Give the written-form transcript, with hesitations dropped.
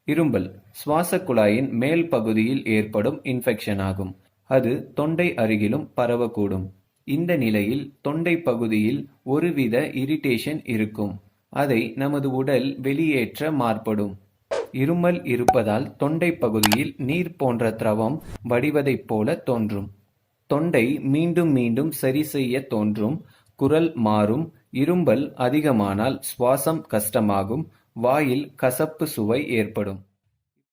இரும்பல் சுவாச குழாயின் மேல் பகுதியில் ஏற்படும் இன்ஃபெக்ஷன் ஆகும். அது தொண்டை அருகிலும் பரவக்கூடும். இந்த நிலையில் தொண்டை பகுதியில் ஒருவித இரிட்டேஷன் இருக்கும். அதை நமது உடல் வெளியேற்ற மாற்படும். இருமல் இருப்பதால் தொண்டை பகுதியில் நீர் போன்ற திரவம் வடிவதைப் போல தோன்றும். தொண்டை மீண்டும் மீண்டும் சரி செய்ய தோன்றும். குரல் மாறும். இரும்பல் அதிகமானால் சுவாசம் கஷ்டமாகும். வாயில் கசப்பு சுவை ஏற்படும்.